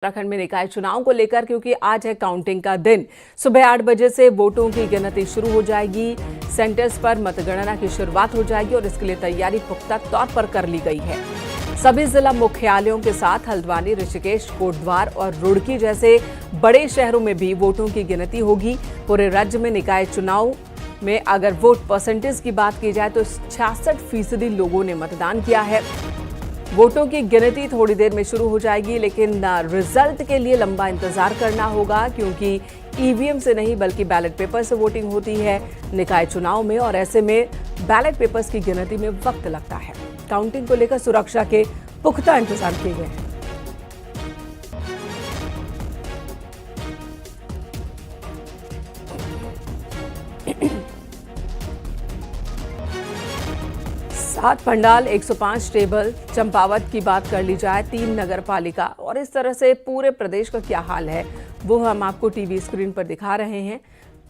उत्तराखंड में निकाय चुनाव को लेकर, क्योंकि आज है काउंटिंग का दिन। सुबह 8 बजे से वोटों की गिनती शुरू हो जाएगी। सेंटर्स पर मतगणना की शुरुआत हो जाएगी और इसके लिए तैयारी पुख्ता तौर पर कर ली गई है। सभी जिला मुख्यालयों के साथ हल्द्वानी, ऋषिकेश, कोटद्वार और रुड़की जैसे बड़े शहरों में भी वोटों की गिनती होगी। पूरे राज्य में निकाय चुनाव में अगर वोट परसेंटेज की बात की जाए तो 66% लोगों ने मतदान किया है। वोटों की गिनती थोड़ी देर में शुरू हो जाएगी, लेकिन रिजल्ट के लिए लंबा इंतजार करना होगा, क्योंकि ईवीएम से नहीं बल्कि बैलेट पेपर से वोटिंग होती है निकाय चुनाव में, और ऐसे में बैलेट पेपर्स की गिनती में वक्त लगता है। काउंटिंग को लेकर सुरक्षा के पुख्ता इंतजाम किए गए हैं। सात पंडाल, 105 टेबल, चंपावत की बात कर ली जाए, 3 नगर पालिका, और इस तरह से पूरे प्रदेश का क्या हाल है वो हम आपको टीवी स्क्रीन पर दिखा रहे हैं।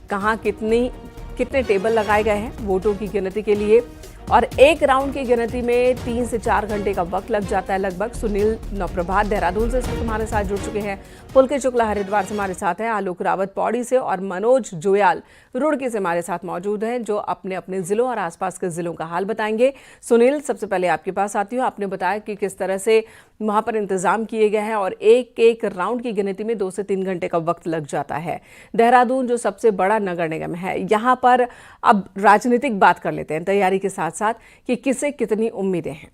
कहाँ कितने टेबल लगाए गए हैं वोटों की गिनती के लिए, और एक राउंड की गिनती में 3 से 4 घंटे का वक्त लग जाता है लगभग। सुनील नवप्रभात देहरादून से हमारे साथ जुड़ चुके हैं, पुलकित शुक्ला हरिद्वार से हमारे साथ है, आलोक रावत पौड़ी से, और मनोज जुयाल रुड़की से हमारे साथ मौजूद हैं, जो अपने अपने जिलों और आसपास के जिलों का हाल बताएंगे। सुनील, सबसे पहले आपके पास आती हूँ। आपने बताया कि किस तरह से वहां पर इंतजाम किए गए हैं और एक एक राउंड की गिनती में 2 से 3 घंटे का वक्त लग जाता है। देहरादून जो सबसे बड़ा नगर निगम है, यहाँ पर अब राजनीतिक बात कर लेते हैं तैयारी के साथ साथ कि किसे कितनी उम्मीदें हैं।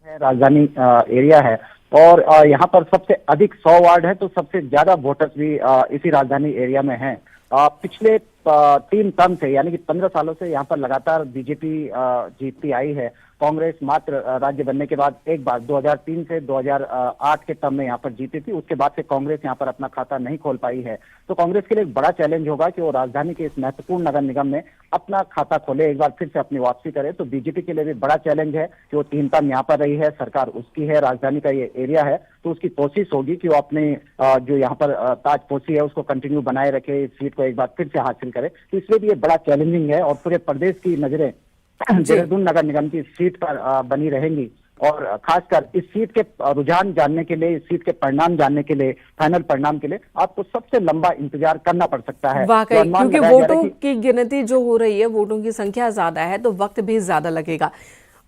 राजधानी एरिया है और यहाँ पर सबसे अधिक 100 वार्ड है, तो सबसे ज्यादा वोटर्स भी इसी राजधानी एरिया में हैं। पिछले 3 टर्म से यानी कि 15 सालों से यहाँ पर लगातार बीजेपी जीतती आई है। कांग्रेस मात्र राज्य बनने के बाद एक बार 2003 से 2008 के टर्म में यहाँ पर जीती थी। उसके बाद से कांग्रेस यहाँ पर अपना खाता नहीं खोल पाई है। तो कांग्रेस के लिए एक बड़ा चैलेंज होगा कि वो राजधानी के इस महत्वपूर्ण नगर निगम में अपना खाता खोले, एक बार फिर से अपनी वापसी करे। तो बीजेपी के लिए भी बड़ा चैलेंज है कि वो 3 टर्म यहाँ पर रही है, सरकार उसकी है, राजधानी का ये एरिया है, तो उसकी कोशिश होगी कि वो अपने जो यहाँ पर ताजपोशी है उसको कंटिन्यू बनाए रखे, इस सीट को एक बार फिर से हासिल करे। तो इसलिए भी ये बड़ा चैलेंजिंग है और पूरे प्रदेश की नजरें देहरादून नगर निगम की सीट पर बनी रहेंगी, और खासकर इस सीट के रुझान जानने के लिए, इस सीट के परिणाम जानने के लिए, फाइनल परिणाम के लिए आपको सबसे लंबा इंतजार करना पड़ सकता है। वाकई, क्योंकि वोटों की गिनती जो हो रही है, वोटों की संख्या ज्यादा है तो वक्त भी ज्यादा लगेगा।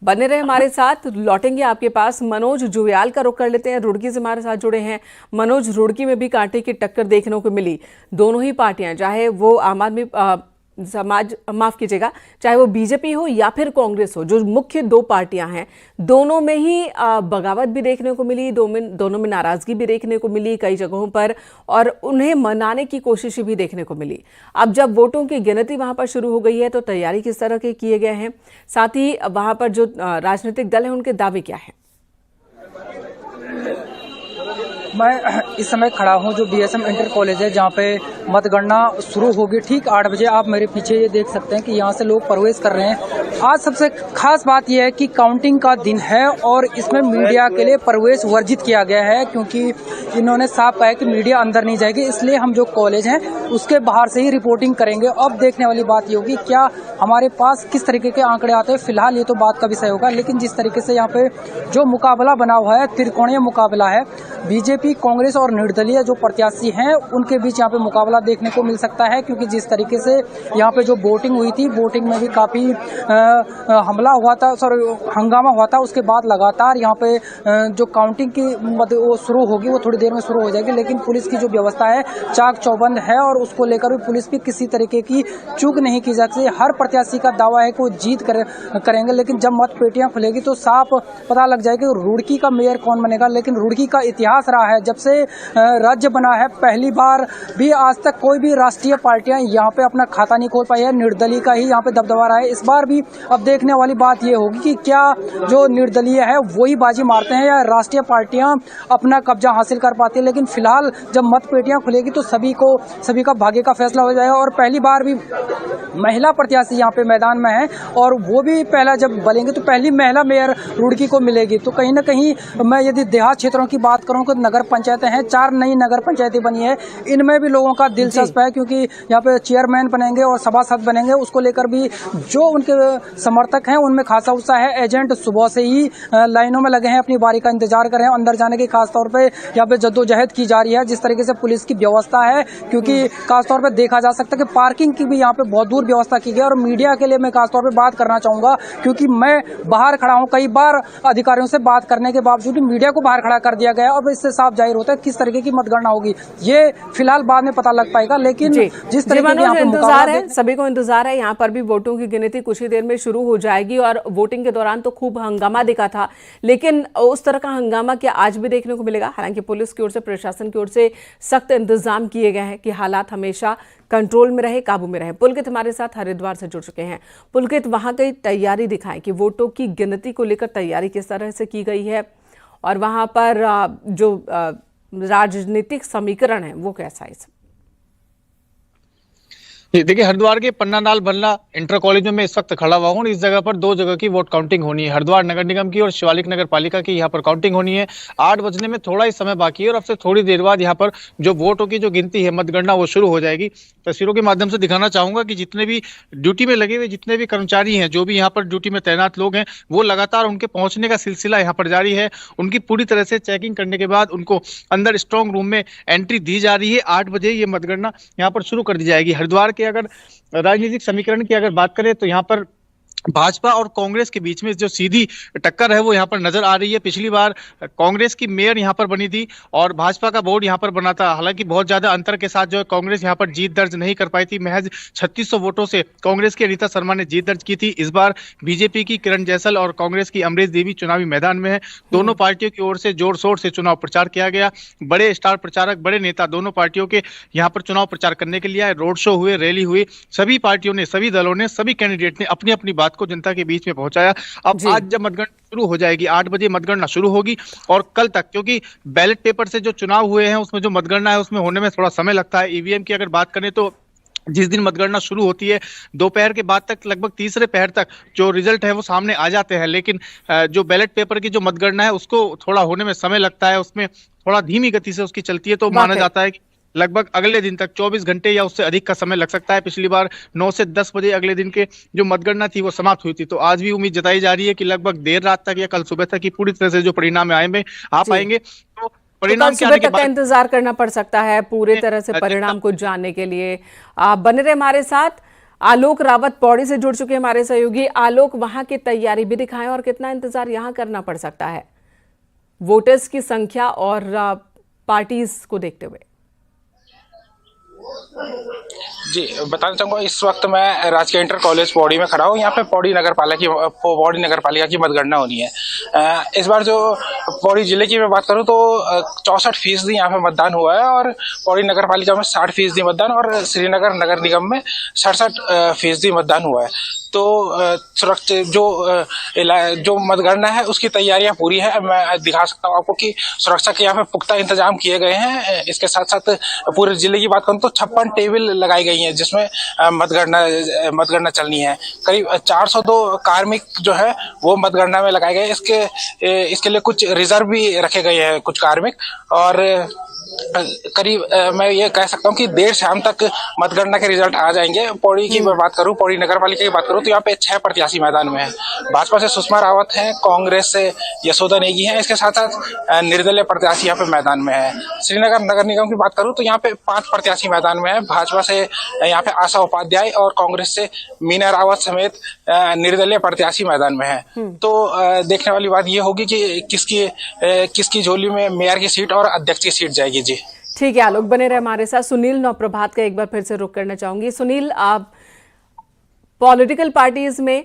बने रहे हमारे साथ, लौटेंगे आपके पास। मनोज जुयाल का रुख कर लेते हैं, रुड़की से हमारे साथ जुड़े हैं। मनोज, रुड़की में भी कांटे की टक्कर देखने को मिली। दोनों ही पार्टियां, चाहे वो आम आदमी समाज, माफ कीजिएगा, चाहे वो बीजेपी हो या फिर कांग्रेस हो, जो मुख्य 2 पार्टियां हैं, दोनों में ही बगावत भी देखने को मिली, दोनों में नाराजगी भी देखने को मिली कई जगहों पर, और उन्हें मनाने की कोशिश भी देखने को मिली। अब जब वोटों की गिनती वहां पर शुरू हो गई है तो तैयारी किस तरह के किए गए हैं, साथ ही वहां पर जो राजनीतिक दल है उनके दावे क्या है? मैं इस समय खड़ा हूं जो बीएसएम इंटर कॉलेज है, जहां पे मतगणना शुरू होगी ठीक 8 बजे। आप मेरे पीछे ये देख सकते हैं कि यहां से लोग प्रवेश कर रहे हैं। आज सबसे खास बात यह है कि काउंटिंग का दिन है और इसमें मीडिया के लिए प्रवेश वर्जित किया गया है, क्योंकि इन्होंने साफ कहा है कि मीडिया अंदर नहीं जाएगी। इसलिए हम जो कॉलेज हैं उसके बाहर से ही रिपोर्टिंग करेंगे। अब देखने वाली बात ये होगी क्या हमारे पास किस तरीके के आंकड़े आते हैं। फिलहाल ये तो बात का विषय होगा, लेकिन जिस तरीके से यहाँ पे जो मुकाबला बना हुआ है, त्रिकोणीय मुकाबला है, बीजेपी, कांग्रेस और निर्दलीय जो प्रत्याशी हैं उनके बीच यहाँ पे मुकाबला देखने को मिल सकता है। क्योंकि जिस तरीके से यहाँ पे जो वोटिंग हुई थी, वोटिंग में भी काफी हमला हुआ था, हंगामा हुआ था। उसके बाद लगातार यहाँ पे जो काउंटिंग की वो शुरू होगी, वो थोड़ी देर में शुरू हो जाएगी। लेकिन पुलिस की जो व्यवस्था है चाक चौबंद है, और उसको लेकर भी पुलिस भी किसी तरीके की चूक नहीं की जा सकती। हर प्रत्याशी का दावा है कि वो जीत करेंगे, लेकिन जब मत पेटियां खुलेगी तो साफ पता लग जाएगा रुड़की का मेयर कौन बनेगा। लेकिन रुड़की का इतिहास रहा है, जब से राज्य बना है पहली बार भी आज तक कोई भी राष्ट्रीय पार्टियां यहाँ पे अपना खाता नहीं खोल पाई है। निर्दलीय का ही यहाँ पे दबदबा रहा है। इस बार भी अब देखने वाली बात ये होगी कि क्या जो निर्दलीय है वही बाजी मारते हैं या राष्ट्रीय पार्टियां अपना कब्जा हासिल कर पाती है। लेकिन फिलहाल जब मत पेटियां खुलेगी तो सभी का भाग्य का फैसला हो जाएगा। और पहली बार भी महिला प्रत्याशी यहाँ पे मैदान में है, और वो भी पहला जब बनेंगे तो पहली महिला मेयर रुड़की को मिलेगी। तो कहीं ना कहीं मैं यदि देहात क्षेत्रों की बात करूँ तो नगर नगर पंचायतें हैं, 4 नई नगर पंचायतें बनी है, इनमें भी लोगों का दिलचस्प है क्योंकि यहाँ पे चेयरमैन बनेंगे और सभासद बनेंगे, उसको लेकर भी जो उनके समर्थक हैं उनमें खासा उत्साह है। एजेंट सुबह से ही लाइनों में लगे हैं, अपनी बारी का इंतजार कर रहे हैं। अंदर जाने की खासतौर पे यहाँ पे जद्दोजहद की जा रही है। जिस तरीके से पुलिस की व्यवस्था है, क्योंकि खासतौर पे देखा जा सकता है कि पार्किंग की भी यहाँ पे बहुत दूर व्यवस्था की गई है। और मीडिया के लिए मैं खासतौर पे बात करना चाहूंगा, क्योंकि मैं बाहर खड़ा हूँ, कई बार अधिकारियों से बात करने के बावजूद मीडिया को बाहर खड़ा कर दिया गया है। अब इससे साफ जाहिर होता है किस तरीके की मतगणना होगी, ये फिलहाल बाद में पता लग पाएगा। लेकिन जिस तरीके की इंतजार है, सभी को इंतजार है, यहाँ पर भी वोटों की गिनती कुछ ही देर में शुरू हो जाएगी। और वोटिंग के दौरान तो खूब हंगामा दिखा था, लेकिन उस तरह का हंगामा क्या आज भी देखने को मिलेगा? हालांकि पुलिस की ओर से, प्रशासन की ओर से सख्त इंतजाम किए गए हैं कि हालात हमेशा कंट्रोल में रहे, काबू में रहे। पुलकित हमारे साथ हरिद्वार से जुड़ चुके हैं। पुलकित, वहां की तैयारी दिखाएं कि वोटों की गिनती को लेकर तैयारी किस तरह से की गई है और वहां पर जो राजनीतिक समीकरण है वो कैसा है? देखिए, हरिद्वार के पन्नालाल बल्ला इंटर कॉलेज में मैं इस वक्त खड़ा हुआ हूँ। इस जगह पर 2 जगह की वोट काउंटिंग होनी है, हरिद्वार नगर निगम की और शिवालिक नगर पालिका की यहाँ पर काउंटिंग होनी है। 8 बजने में थोड़ा ही समय बाकी है और अब से थोड़ी देर बाद यहाँ पर जो वोटों की जो गिनती है, मतगणना, वो शुरू हो जाएगी। तस्वीरों के माध्यम से दिखाना चाहूंगा कि जितने भी ड्यूटी में लगे हुए जितने भी कर्मचारी हैं, जो भी यहाँ पर ड्यूटी में तैनात लोग हैं, वो लगातार उनके पहुंचने का सिलसिला यहाँ पर जारी है। उनकी पूरी तरह से चेकिंग करने के बाद उनको अंदर स्ट्रांग रूम में एंट्री दी जा रही है। 8 बजे ये मतगणना यहाँ पर शुरू कर दी जाएगी। हरिद्वार के अगर राजनीतिक समीकरण की अगर बात करें तो यहाँ पर भाजपा और कांग्रेस के बीच में जो सीधी टक्कर है वो यहाँ पर नजर आ रही है। पिछली बार कांग्रेस की मेयर यहाँ पर बनी थी और भाजपा का बोर्ड यहाँ पर बना था। हालांकि बहुत ज्यादा अंतर के साथ जो है कांग्रेस यहाँ पर जीत दर्ज नहीं कर पाई थी। महज 3600 वोटों से कांग्रेस की अनीता शर्मा ने जीत दर्ज की थी। इस बार बीजेपी की किरण जैसल और कांग्रेस की अमरीश देवी चुनावी मैदान में है। दोनों पार्टियों की ओर से जोर शोर से चुनाव प्रचार किया गया। बड़े स्टार प्रचारक, बड़े नेता दोनों पार्टियों के यहाँ पर चुनाव प्रचार करने के लिए आए। रोड शो हुए, रैली हुई, सभी पार्टियों ने, सभी दलों ने, सभी कैंडिडेट ने अपनी अपनी बात को जनता के बीच में पहुंचाया। अब आज जब मतगणना शुरू हो जाएगी, 8 बजे मतगणना शुरू होगी और कल तक, क्योंकि बैलेट पेपर से जो चुनाव हुए हैं उसमें जो मतगणना है उसमें होने में थोड़ा समय लगता है। ईवीएम की अगर बात करें तो जिस दिन मतगणना शुरू होती है दोपहर के बाद तक, लगभग तीसरे पहर तक जो रिजल्ट है वो सामने आ जाते हैं। लेकिन जो बैलेट पेपर की जो मतगणना है उसको थोड़ा होने में समय लगता है, उसमें थोड़ा धीमी गति से उसकी चलती है। तो माना जाता है कि लगभग अगले दिन तक 24 घंटे या उससे अधिक का समय लग सकता है। पिछली बार 9 से 10 बजे अगले दिन के जो मतगणना थी वो समाप्त हुई थी। तो आज भी उम्मीद जताई जा रही है कि लगभग देर रात तक या कल सुबह तक ही पूरी तरह से जो परिणाम आ पाएंगे। तो परिणाम सुबह तक का इंतजार करना पड़ सकता है पूरे तरह से परिणाम को जानने के लिए। आप बने रहे हमारे साथ। आलोक रावत पौड़ी से जुड़ चुके हैं हमारे सहयोगी। आलोक, वहां की तैयारी भी दिखाएं और कितना इंतजार यहाँ करना पड़ सकता है वोटर्स की संख्या और पार्टीज को देखते हुए? जी, बताना चाहूंगा, इस वक्त मैं राजकीय इंटर कॉलेज पौड़ी में खड़ा हूँ। यहाँ पे पौड़ी नगर पालिका की मतगणना होनी है। इस बार जो पौड़ी जिले की मैं बात करूँ तो 64% यहाँ पे मतदान हुआ है और पौड़ी नगर पालिका में 60% मतदान और श्रीनगर नगर निगम में 67% मतदान हुआ है। तो सुरक्षा जो मतगणना है उसकी तैयारियां पूरी है। मैं दिखा सकता हूँ आपको कि सुरक्षा के यहाँ पे पुख्ता इंतजाम किए गए हैं। इसके साथ साथ पूरे जिले की बात करूँ तो 56 टेबल लगाई गई हैं जिसमें मतगणना चलनी है। करीब 402 कार्मिक जो है वो मतगणना में लगाए गए। इसके लिए कुछ रिजर्व भी रखे गए हैं कुछ कार्मिक। और करीब मैं ये कह सकता हूँ कि देर शाम तक मतगणना के रिजल्ट आ जाएंगे। पौड़ी की मैं बात करूँ, पौड़ी नगर पालिका की बात करूँ तो यहाँ पे 6 प्रत्याशी मैदान में है। भाजपा से सुषमा रावत हैं, कांग्रेस से यशोदा नेगी हैं, इसके साथ साथ निर्दलीय प्रत्याशी यहाँ पे मैदान में है। श्रीनगर नगर निगम की बात करूँ तो यहाँ पे 5 प्रत्याशी मैदान में है। भाजपा से यहाँ पे आशा उपाध्याय और कांग्रेस से मीना रावत समेत निर्दलीय प्रत्याशी मैदान में है। तो देखने वाली बात ये होगी कि किसकी झोली में मेयर की सीट और अध्यक्ष की सीट जाएगी। जी ठीक है आलोक, बने रहे हमारे साथ। सुनील नवप्रभात का एक बार फिर से रुख करना चाहूंगी। सुनील, आप पॉलिटिकल पार्टीज में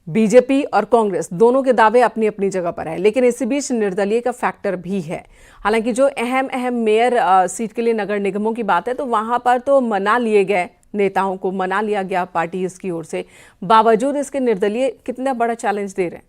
बीजेपी और कांग्रेस दोनों के दावे अपनी अपनी जगह पर है, लेकिन इसी बीच निर्दलीय का फैक्टर भी है। हालांकि जो अहम मेयर सीट के लिए नगर निगमों की बात है तो वहां पर तो मना लिए गए, नेताओं को मना लिया गया पार्टीज की ओर से। बावजूद इसके निर्दलीय कितना बड़ा चैलेंज दे रहे हैं?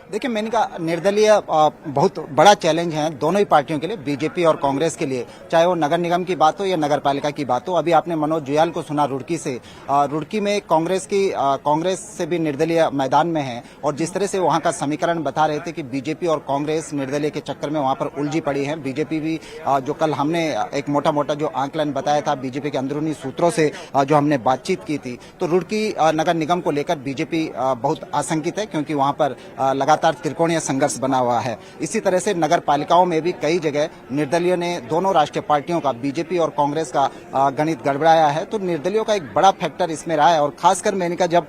देखिए, मैंने कहा निर्दलीय बहुत बड़ा चैलेंज है दोनों ही पार्टियों के लिए, बीजेपी और कांग्रेस के लिए, चाहे वो नगर निगम की बात हो या नगर पालिका की बात हो। अभी आपने मनोज जुयाल को सुना रुड़की से। रुड़की में कांग्रेस से भी निर्दलीय मैदान में है, और जिस तरह से वहां का समीकरण बता रहे थे कि बीजेपी और कांग्रेस निर्दलीय के चक्कर में वहां पर उलझी पड़ी है। बीजेपी भी जो कल हमने एक मोटा मोटा जो आंकलन बताया था बीजेपी के अंदरूनी सूत्रों से जो हमने बातचीत की थी, तो रुड़की नगर निगम को लेकर बीजेपी बहुत आशंकित है, क्योंकि वहां पर लगातार त्रिकोणीय संघर्ष बना हुआ है। इसी तरह से नगर पालिकाओं में भी कई जगह निर्दलीय ने दोनों राष्ट्रीय पार्टियों का, बीजेपी और कांग्रेस का गणित गड़बड़ाया है। तो निर्दलीयों का एक बड़ा फैक्टर इसमें रहा है। और खासकर मैंने कहा जब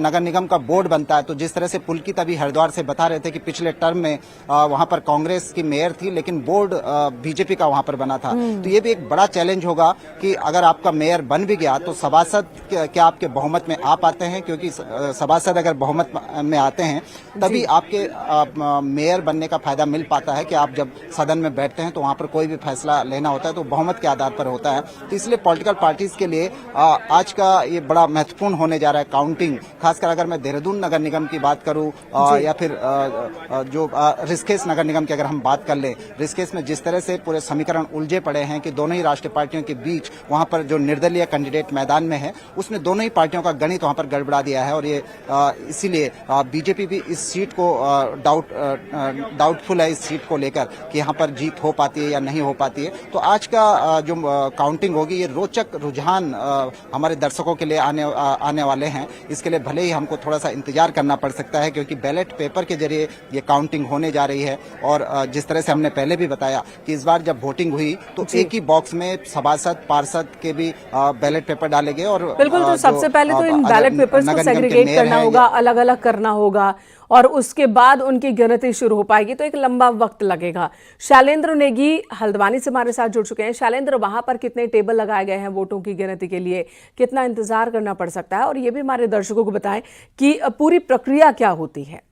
नगर निगम का बोर्ड बनता है, तो जिस तरह से पुलकित अभी हरिद्वार से बता रहे थे कि पिछले टर्म में वहां पर कांग्रेस की मेयर थी, लेकिन बोर्ड बीजेपी का वहां पर बना था। तो ये भी एक बड़ा चैलेंज होगा कि अगर आपका मेयर बन भी गया तो सभासद क्या आपके बहुमत में आ पाते हैं, क्योंकि सभासद अगर बहुमत में आते हैं तभी आपके मेयर बनने का फायदा मिल पाता है कि आप जब सदन में बैठते हैं तो वहां पर कोई भी फैसला लेना होता है तो बहुमत के आधार पर होता है। तो इसलिए पॉलिटिकल पार्टीज के लिए आज का ये बड़ा महत्वपूर्ण होने जा रहा है काउंटिंग। खासकर अगर मैं देहरादून नगर निगम की बात करूं या फिर जो ऋषिकेश नगर निगम की अगर हम बात कर लें, ऋषिकेश में जिस तरह से पूरे समीकरण उलझे पड़े हैं कि दोनों ही राष्ट्रीय पार्टियों के बीच वहां पर जो निर्दलीय कैंडिडेट मैदान में है उसने दोनों ही पार्टियों का गणित वहां पर गड़बड़ा दिया है। और ये इसीलिए बीजेपी भी इस सीट को डाउटफुल है, इस सीट को लेकर कि यहाँ पर जीत हो पाती है या नहीं हो पाती है। तो आज का जो काउंटिंग होगी ये रोचक रुझान हमारे दर्शकों के लिए आने वाले हैं। इसके लिए भले ही हमको थोड़ा सा इंतजार करना पड़ सकता है, क्योंकि बैलेट पेपर के जरिए ये काउंटिंग होने जा रही है। और जिस तरह से हमने पहले भी बताया कि इस बार जब वोटिंग हुई तो एक ही बॉक्स में सभासद पार्षद के भी बैलेट पेपर डाले गए। और बिल्कुल, तो सबसे पहले तो इन बैलेट पेपर्स को सेग्रीगेट करना होगा, अलग अलग करना होगा, और उसके बाद उनकी गिनती शुरू हो पाएगी, तो एक लंबा वक्त लगेगा। शैलेंद्र नेगी हल्द्वानी से हमारे साथ जुड़ चुके हैं। शैलेंद्र, वहां पर कितने टेबल लगाए गए हैं वोटों की गिनती के लिए, कितना इंतजार करना पड़ सकता है, और ये भी हमारे दर्शकों को बताएं कि पूरी प्रक्रिया क्या होती है।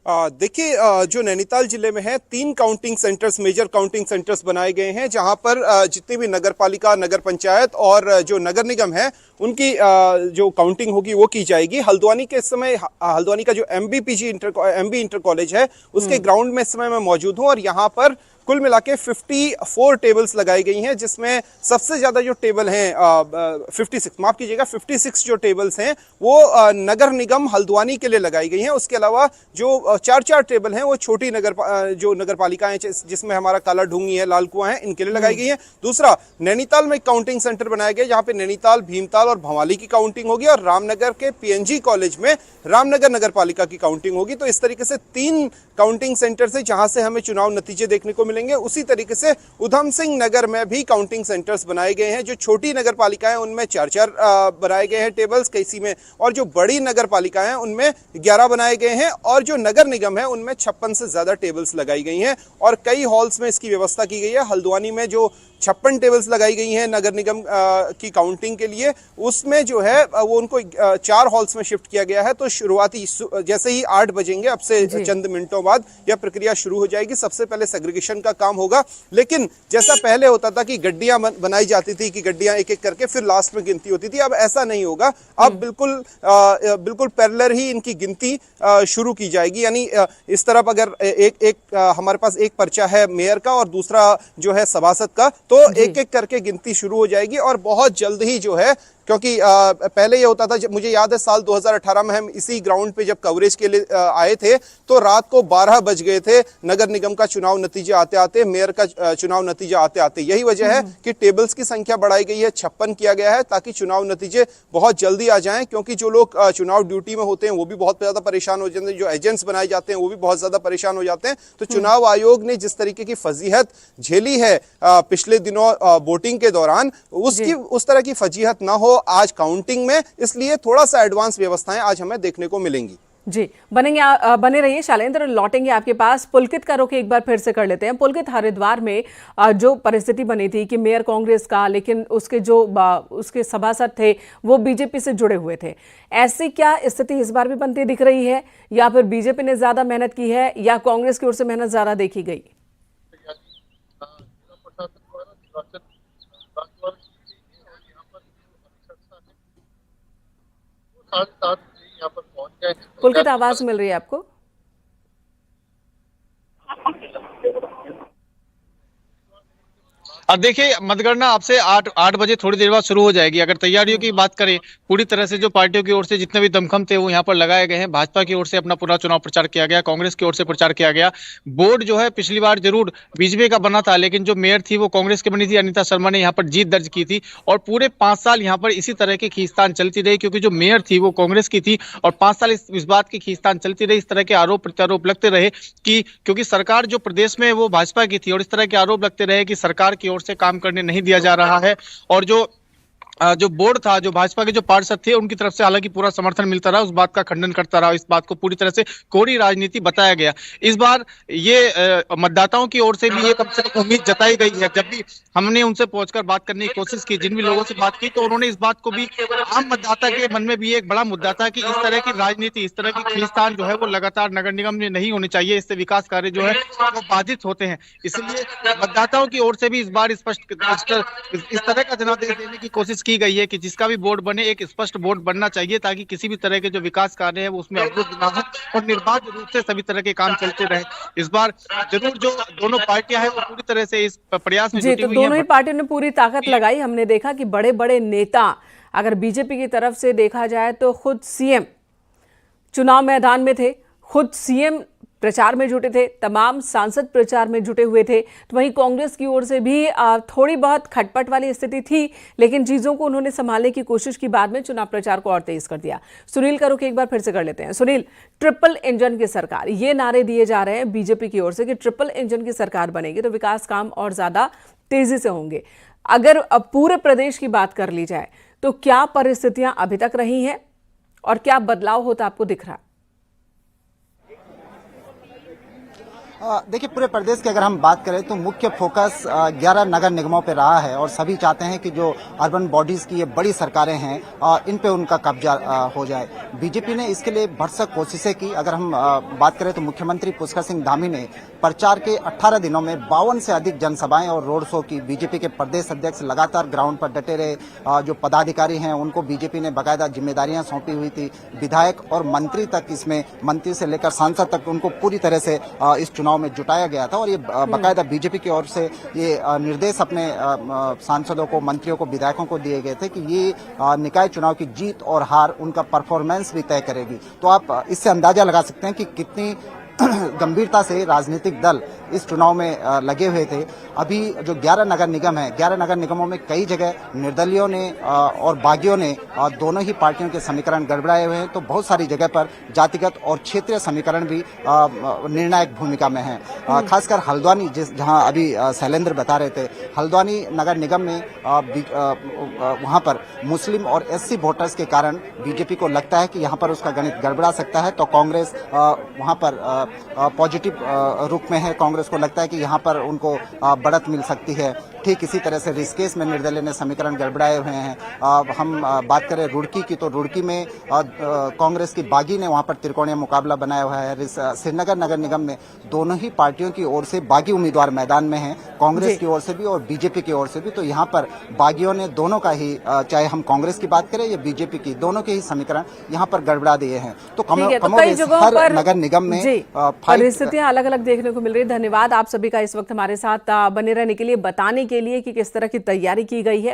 देखिए, जो नैनीताल जिले में है 3 counting centres, major counting centres बनाए गए हैं, जहां पर जितनी भी नगर पालिका, नगर पंचायत और जो नगर निगम है उनकी जो काउंटिंग होगी वो की जाएगी। हल्द्वानी के इस समय, हल्द्वानी का जो एमबी इंटर कॉलेज है उसके ग्राउंड में इस समय मैं मौजूद हूं, और यहाँ पर कुल मिला के 54 टेबल्स लगाई गई हैं, जिसमें सबसे ज्यादा जो टेबल हैं 56 जो टेबल्स हैं वो नगर निगम हल्द्वानी के लिए लगाई गई हैं। उसके अलावा जो 4 टेबल हैं वो छोटी जो नगर पालिकाएं जिसमें हमारा काला ढूंगी है, लाल कुआं है, इनके लिए लगाई गई हैं। दूसरा, नैनीताल में एक काउंटिंग सेंटर बनाया गया जहां पे नैनीताल, भीमताल और भवाली की काउंटिंग होगी, और रामनगर के पीएनजी कॉलेज में रामनगर नगर पालिका की काउंटिंग होगी। तो इस तरीके से 3 काउंटिंग सेंटर से जहां से हमें चुनाव नतीजे देखने को मिलेंगे। उसी तरीके से उधम सिंह नगर में भी काउंटिंग सेंटर्स बनाए गए हैं। जो छोटी नगर पालिकाएं उनमें 4 बनाए गए हैं टेबल्स किसी में, और जो बड़ी नगर पालिकाएं हैं उनमें 11 बनाए गए हैं, और जो नगर निगम है उनमें 56 से ज्यादा टेबल्स लगाई गई हैं, और कई हॉल्स में इसकी व्यवस्था की गई है। हल्द्वानी में जो 56 टेबल्स लगाई गई हैं नगर निगम की काउंटिंग के लिए, उसमें जो है वो उनको 4 हॉल्स में शिफ्ट किया गया है। तो शुरुआती जैसे ही 8 बजेंगे, अब से चंद मिनटों बाद यह प्रक्रिया शुरू हो जाएगी। सबसे पहले सेग्रीगेशन का काम होगा, लेकिन जैसा पहले होता था कि गड्डियां बनाई जाती थी कि गड्डियां एक एक करके फिर लास्ट में गिनती होती थी, अब ऐसा नहीं होगा। अब बिल्कुल पैरेलल ही इनकी गिनती शुरू की जाएगी। यानी इस तरफ अगर एक हमारे पास एक पर्चा है मेयर का और दूसरा जो है सभासद का, तो एक एक करके गिनती शुरू हो जाएगी। और बहुत जल्द ही जो है, क्योंकि पहले ये होता था, मुझे याद है साल 2018 में हम इसी ग्राउंड पे जब कवरेज के लिए आए थे तो रात को 12 बज गए थे नगर निगम का चुनाव नतीजा आते आते, मेयर का चुनाव नतीजा आते आते। यही वजह है कि टेबल्स की संख्या बढ़ाई गई है, 56 किया गया है, ताकि चुनाव नतीजे बहुत जल्दी आ जाएं। क्योंकि जो लोग चुनाव ड्यूटी में होते हैं वो भी बहुत ज्यादा परेशान हो जाते हैं, जो एजेंट्स बनाए जाते हैं वो भी बहुत ज्यादा परेशान हो जाते हैं। तो चुनाव आयोग ने जिस तरीके की फजीहत झेली है पिछले दिनों वोटिंग के दौरान, उस तरह की फजीहत ना हो आज काउंटिंग में, इसलिए थोड़ा सा एडवांस व्यवस्थाएं आज हमें देखने को मिलेंगी। जी, बने रहिए शैलेंद्र, लौटेंगे आपके पास। पुलकित का रुख एक बार फिर से कर लेते हैं। पुलकित, हरिद्वार में जो परिस्थिति बनी थी कि मेयर कांग्रेस का, लेकिन उसके सभासद थे वो बीजेपी से जुड़े हुए थे, ऐसी क्या स्थिति इस बार भी बनती दिख रही है, या फिर बीजेपी ने ज्यादा मेहनत की है या कांग्रेस की ओर से मेहनत ज्यादा देखी गई? साथ यहाँ पर पहुंच पुलकित आवाज मिल रही है आपको? अब देखिए, मतगणना आपसे 8 बजे थोड़ी देर बाद शुरू हो जाएगी। अगर तैयारियों की बात करें, पूरी तरह से जो पार्टियों की ओर से जितने भी दमखम थे वो यहाँ पर लगाए गए हैं। भाजपा की ओर से अपना पूरा चुनाव प्रचार किया गया, कांग्रेस की ओर से प्रचार किया गया। बोर्ड जो है पिछली बार जरूर बीजेपी का बना था, लेकिन जो मेयर थी वो कांग्रेस की बनी थी, अनिता शर्मा ने यहाँ पर जीत दर्ज की थी। और पूरे 5 साल यहाँ पर इसी तरह की खींचतान चलती रही, क्योंकि जो मेयर थी वो कांग्रेस की थी और 5 साल इस बात की खींचतान चलती रही। इस तरह के आरोप प्रत्यारोप लगते रहे कि क्योंकि सरकार जो प्रदेश में वो भाजपा की थी, और इस तरह के आरोप लगते रहे कि सरकार की ओर से काम करने नहीं दिया जा रहा है। और जो बोर्ड था, जो भाजपा के जो पार्षद थे, उनकी तरफ से हालांकि पूरा समर्थन मिलता रहा, उस बात का खंडन करता रहा। इस बात को पूरी तरह से कोरी राजनीति बताया गया। इस बार ये मतदाताओं की ओर से भी ये कम से कम उम्मीद जताई गई है। जब भी हमने उनसे पहुंचकर बात करने की कोशिश की, जिन भी लोगों से बात की, तो उन्होंने इस बात को भी, आम मतदाता के मन में भी एक बड़ा मुद्दा था कि इस तरह की राजनीति, इस तरह की खींचतान जो है वो लगातार नगर निगम में नहीं होनी चाहिए। इससे विकास कार्य जो है वो बाधित होते हैं। इसलिए मतदाताओं की ओर से भी इस बार स्पष्ट इस तरह का जनादेश देने की कोशिश की गई है कि जिसका भी बोर्ड बने, एक स्पष्ट बोर्ड बनना चाहिए, ताकि किसी भी तरह के जो विकास कार्य है वो उसमें अवरुद्ध ना हो और निर्बाध रूप से सभी तरह के काम चलते रहे। इस बार जरूर जो दोनों पार्टियां हैं वो पूरी तरह से इस प्रयास में जुटी हुई हैं। दोनों ही पार्टियों ने पूरी ताकत लगाई। हमने देखा कि बड़े बड़े नेता, अगर बीजेपी की तरफ से देखा जाए तो खुद सीएम चुनाव मैदान में थे, खुद सीएम प्रचार में जुटे थे, तमाम सांसद प्रचार में जुटे हुए थे। तो वहीं कांग्रेस की ओर से भी थोड़ी बहुत खटपट वाली स्थिति थी, लेकिन चीजों को उन्होंने संभालने की कोशिश की। बाद में चुनाव प्रचार को और तेज कर दिया। सुनील का रुख एक बार फिर से कर लेते हैं। सुनील, ट्रिपल इंजन की सरकार, ये नारे दिए जा रहे हैं बीजेपी की ओर से कि ट्रिपल इंजन की सरकार बनेगी तो विकास काम और ज्यादा तेजी से होंगे। अगर अब पूरे प्रदेश की बात कर ली जाए तो क्या परिस्थितियां अभी तक रही हैं और क्या बदलाव होता आपको दिख रहा है? देखिए, पूरे प्रदेश की अगर हम बात करें तो मुख्य फोकस 11 नगर निगमों पे रहा है और सभी चाहते हैं कि जो अर्बन बॉडीज की ये बड़ी सरकारें हैं इन पे उनका कब्जा हो जाए। बीजेपी ने इसके लिए भरसक कोशिशें की। अगर हम बात करें तो मुख्यमंत्री पुष्कर सिंह धामी ने प्रचार के 18 दिनों में 52 से अधिक जनसभाएं और रोड शो की। बीजेपी के प्रदेश अध्यक्ष लगातार ग्राउंड पर डटे रहे। जो पदाधिकारी हैं उनको बीजेपी ने बाकायदा जिम्मेदारियां सौंपी हुई थी। विधायक और मंत्री तक, इसमें मंत्री से लेकर सांसद तक, उनको पूरी तरह से इस चुनाव में जुटाया गया था। और ये बाकायदा बीजेपी की ओर से ये निर्देश अपने सांसदों को, मंत्रियों को, विधायकों को दिए गए थे कि ये निकाय चुनाव की जीत और हार उनका परफॉर्मेंस भी तय करेगी। तो आप इससे अंदाजा लगा सकते हैं कि कितनी गंभीरता से राजनीतिक दल इस चुनाव में लगे हुए थे। अभी जो 11 नगर निगम है, 11 नगर निगमों में कई जगह निर्दलियों ने और बागियों ने दोनों ही पार्टियों के समीकरण गड़बड़ाए हुए हैं। तो बहुत सारी जगह पर जातिगत और क्षेत्रीय समीकरण भी निर्णायक भूमिका में हैं। खासकर हल्द्वानी, जहां अभी शैलेंद्र बता रहे थे, हल्द्वानी नगर निगम में वहां पर मुस्लिम और एससी वोटर्स के कारण बीजेपी को लगता है कि यहां पर उसका गणित गड़बड़ा सकता है। तो कांग्रेस वहां पर पॉजिटिव रुख में है। कांग्रेस को लगता है कि यहां पर उनको बढ़त मिल सकती है। ठीक इसी तरह से ऋषिकेश में निर्दलीय ने समीकरण गड़बड़ाए हुए हैं। हम बात करें रुड़की की, तो रुड़की में कांग्रेस की बागी ने वहां पर त्रिकोणीय मुकाबला बनाया हुआ है। श्रीनगर नगर निगम में दोनों ही पार्टियों की ओर से बागी उम्मीदवार मैदान में हैं, कांग्रेस की ओर से भी और बीजेपी की ओर से भी। तो यहाँ पर बागियों ने दोनों का ही, चाहे हम कांग्रेस की बात करें या बीजेपी की, दोनों के ही समीकरण यहाँ पर गड़बड़ा दिए हैं। तो कमोबेश हर नगर निगम में परिस्थितियां अलग अलग देखने को मिल रही है। धन्यवाद आप सभी का इस वक्त हमारे साथ बने रहने के लिए, बताने के लिए कि किस तरह की तैयारी की गई है।